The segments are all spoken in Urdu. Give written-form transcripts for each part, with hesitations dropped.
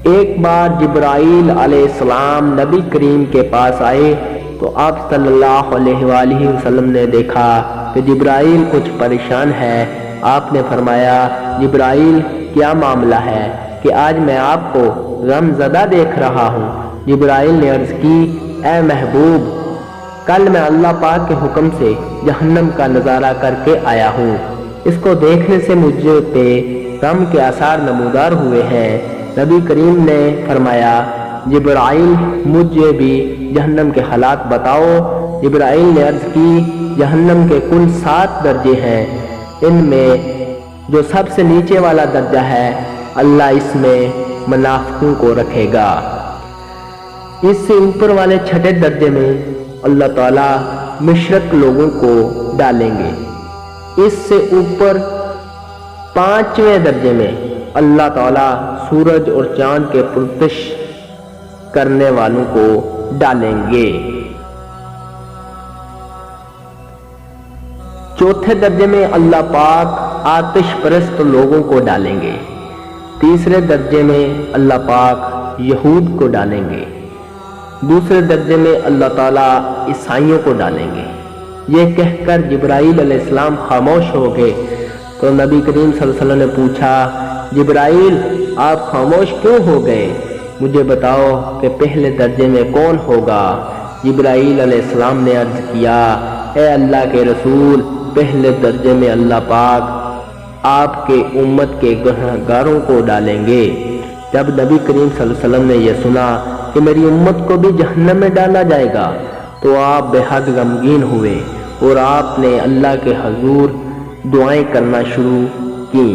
ایک بار جبرائیل علیہ السلام نبی کریم کے پاس آئے تو آپ صلی اللہ علیہ وآلہ وسلم نے دیکھا کہ جبرائیل کچھ پریشان ہے۔ آپ نے فرمایا جبرائیل کیا معاملہ ہے کہ آج میں آپ کو غم زدہ دیکھ رہا ہوں؟ جبرائیل نے عرض کی اے محبوب، کل میں اللہ پاک کے حکم سے جہنم کا نظارہ کر کے آیا ہوں۔ اس کو دیکھنے سے مجھے پہ غم کے آثار نمودار ہوئے ہیں۔ نبی کریم نے فرمایا جبرائیل مجھے بھی جہنم کے حالات بتاؤ۔ جبرائیل نے عرض کی جہنم کے کل 7 درجے ہیں، ان میں جو سب سے نیچے والا درجہ ہے اللہ اس میں منافقوں کو رکھے گا۔ اس سے اوپر والے 6 درجے میں اللہ تعالیٰ مشرک لوگوں کو ڈالیں گے۔ اس سے اوپر 5ویں درجے میں اللہ تعالیٰ سورج اور چاند کے پرستش کرنے والوں کو ڈالیں گے۔ 4تھے درجے میں اللہ پاک آتش پرست لوگوں کو ڈالیں گے۔ 3رے درجے میں اللہ پاک یہود کو ڈالیں گے۔ 2سرے درجے میں اللہ تعالیٰ عیسائیوں کو ڈالیں گے۔ یہ کہہ کر جبرائیل علیہ السلام خاموش ہو گئے تو نبی کریم صلی اللہ علیہ وسلم نے پوچھا جبرائیل آپ خاموش کیوں ہو گئے؟ مجھے بتاؤ کہ پہلے درجے میں کون ہوگا؟ جبرائیل علیہ السلام نے عرض کیا اے اللہ کے رسول، پہلے درجے میں اللہ پاک آپ کے امت کے گنہگاروں کو ڈالیں گے۔ جب نبی کریم صلی اللہ علیہ وسلم نے یہ سنا کہ میری امت کو بھی جہنم میں ڈالا جائے گا تو آپ بے حد غمگین ہوئے اور آپ نے اللہ کے حضور دعائیں کرنا شروع کی۔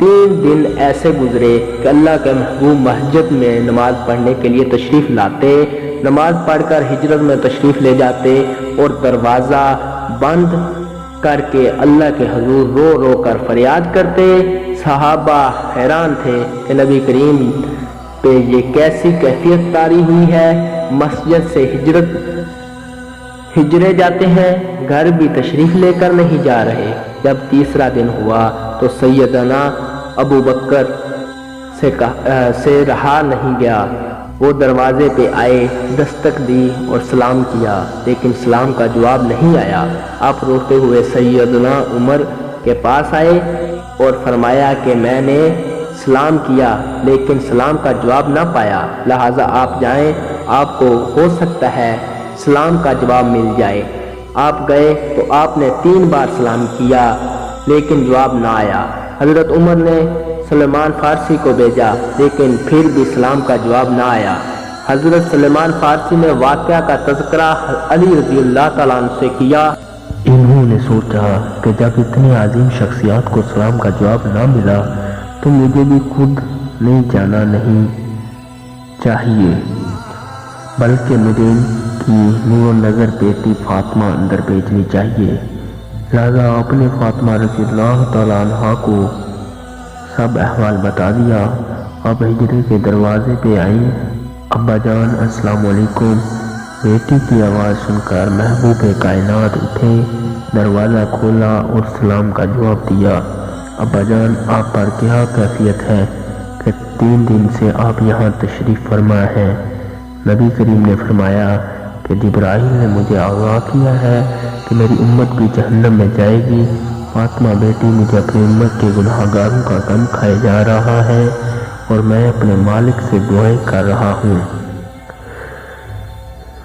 3 دن ایسے گزرے کہ اللہ کے محبوب مسجد میں نماز پڑھنے کے لیے تشریف لاتے، نماز پڑھ کر ہجرت میں تشریف لے جاتے اور دروازہ بند کر کے اللہ کے حضور رو رو کر فریاد کرتے۔ صحابہ حیران تھے کہ نبی کریم پہ یہ کیسی کیفیت طاری ہوئی ہے، مسجد سے ہجرے جاتے ہیں، گھر بھی تشریف لے کر نہیں جا رہے۔ جب 3را دن ہوا تو سیدنا ابو بکر سے رہا نہیں گیا، وہ دروازے پہ آئے، دستک دی اور سلام کیا، لیکن سلام کا جواب نہیں آیا۔ آپ روتے ہوئے سیدنا عمر کے پاس آئے اور فرمایا کہ میں نے سلام کیا لیکن سلام کا جواب نہ پایا، لہٰذا آپ جائیں، آپ کو ہو سکتا ہے سلام کا جواب مل جائے۔ آپ گئے تو آپ نے 3 بار سلام کیا لیکن جواب نہ آیا۔ حضرت عمر نے سلمان فارسی کو بھیجا لیکن پھر بھی سلام کا جواب نہ آیا۔ حضرت سلمان فارسی نے واقعہ کا تذکرہ علی رضی اللہ تعالیٰ عنہ سے کیا۔ انہوں نے سوچا کہ جب اتنی عظیم شخصیات کو سلام کا جواب نہ ملا تو مجھے بھی خود نہیں جانا نہیں چاہیے، بلکہ مجھے ان کی نور نظر بیٹی فاطمہ اندر بھیجنی چاہیے۔ لہذا آپ نے فاطمہ رضی اللہ تعالیٰ عنہا کو سب احوال بتا دیا۔ اب ہجرے کے دروازے پہ آئیں، ابا جان السلام علیکم۔ بیٹی کی آواز سن کر محبوب کائنات اٹھے، دروازہ کھولا اور سلام کا جواب دیا۔ ابا جان آپ پر کیا کیفیت ہے کہ 3 دن سے آپ یہاں تشریف فرما ہیں؟ نبی کریم نے فرمایا کہ جبرائیل نے مجھے آگاہ کیا ہے کہ میری امت بھی جہنم میں جائے گی۔ فاطمہ بیٹی مجھے اپنی امت کے گناہگاروں کا غم کھائے جا رہا ہے اور میں اپنے مالک سے دعائیں کر رہا ہوں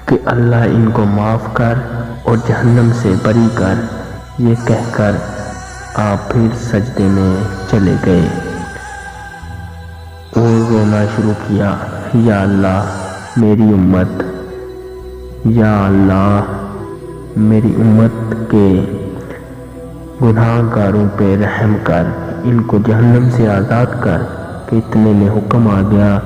کہ اللہ ان کو معاف کر اور جہنم سے بری کر۔ یہ کہہ کر آپ پھر سجدے میں چلے گئے اور رونا شروع کیا، یا اللہ میری امت، یا اللہ میری امت کے گناہ گاروں پہ رحم کر، ان کو جہنم سے آزاد کر۔ کہ اتنے میں حکم آ گیا،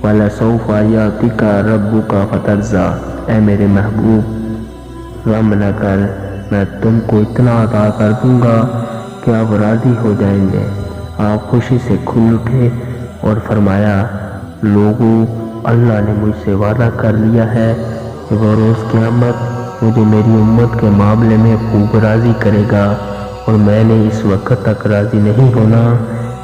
وَلَسَوْفَ يَعْطِيكَ رَبُّكَ فَتَرْضَىٰ، اے میرے محبوب غم نہ کر، میں تم کو اتنا عطا کر دوں گا کہ آپ راضی ہو جائیں گے۔ آپ خوشی سے کھل اٹھے اور فرمایا لوگوں، اللہ نے مجھ سے وعدہ کر لیا ہے کہ وہ روز قیامت مجھے میری امت کے معاملے میں خوب راضی کرے گا، اور میں نے اس وقت تک راضی نہیں ہونا